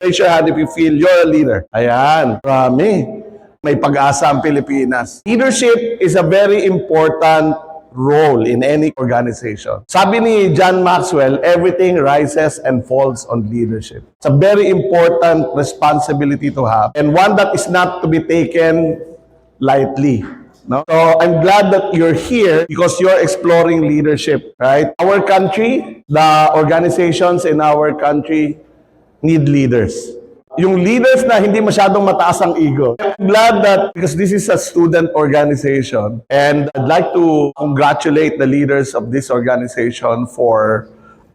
Raise your hand if you feel you're a leader. Ayan, marami. May pag-asa ang Pilipinas. Leadership is a very important role in any organization. Sabi ni John Maxwell, everything rises and falls on leadership. It's a very important responsibility to have and one that is not to be taken lightly. No? So I'm glad that you're here because you're exploring leadership, right? Our country, the organizations in our country need leaders. Yung leaders na hindi masyadong mataas ang ego. I'm glad that because this is a student organization and I'd like to congratulate the leaders of this organization for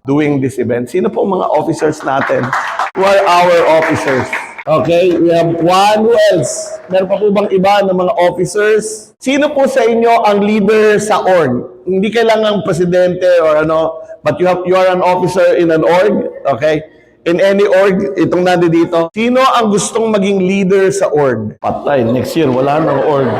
doing this event. Sino po mga officers natin? Who are our officers? Okay, we have one. Who else? Meron pa po bang iba ng mga officers? Sino po sa inyo ang leader sa org? Hindi kailangan presidente or ano, but you are an officer in an org, okay? In any org, itong nandito. Sino ang gustong maging leader sa org? Patay, next year, wala nang org.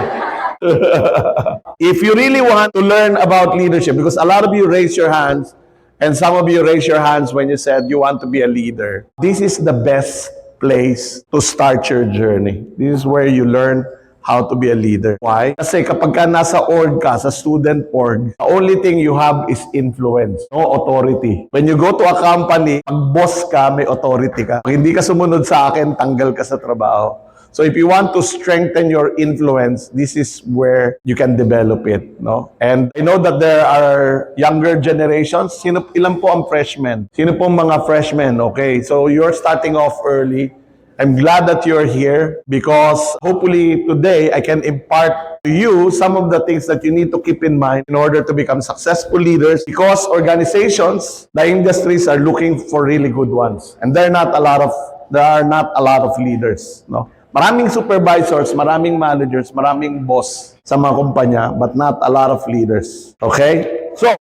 If you really want to learn about leadership, because a lot of you raise your hands, and some of you raise your hands when you said you want to be a leader, this is the best place to start your journey. This is where you learn how to be a leader. Why? Kasi kapag ka nasa org ka, sa student org, the only thing you have is influence, no authority. When you go to a company, pag boss ka, may authority ka. Pag hindi ka sumunod sa akin, tanggal ka sa trabaho. So if you want to strengthen your influence, this is where you can develop it, no? And I know that there are younger generations. Ilan po ang freshmen? Sino po mga freshmen? Okay, so you're starting off early. I'm glad that you're here because hopefully today I can impart to you some of the things that you need to keep in mind in order to become successful leaders because organizations, the industries are looking for really good ones. And there are not a lot of leaders, no? Maraming supervisors, maraming managers, maraming boss sa mga kumpanya, but not a lot of leaders. Okay? So,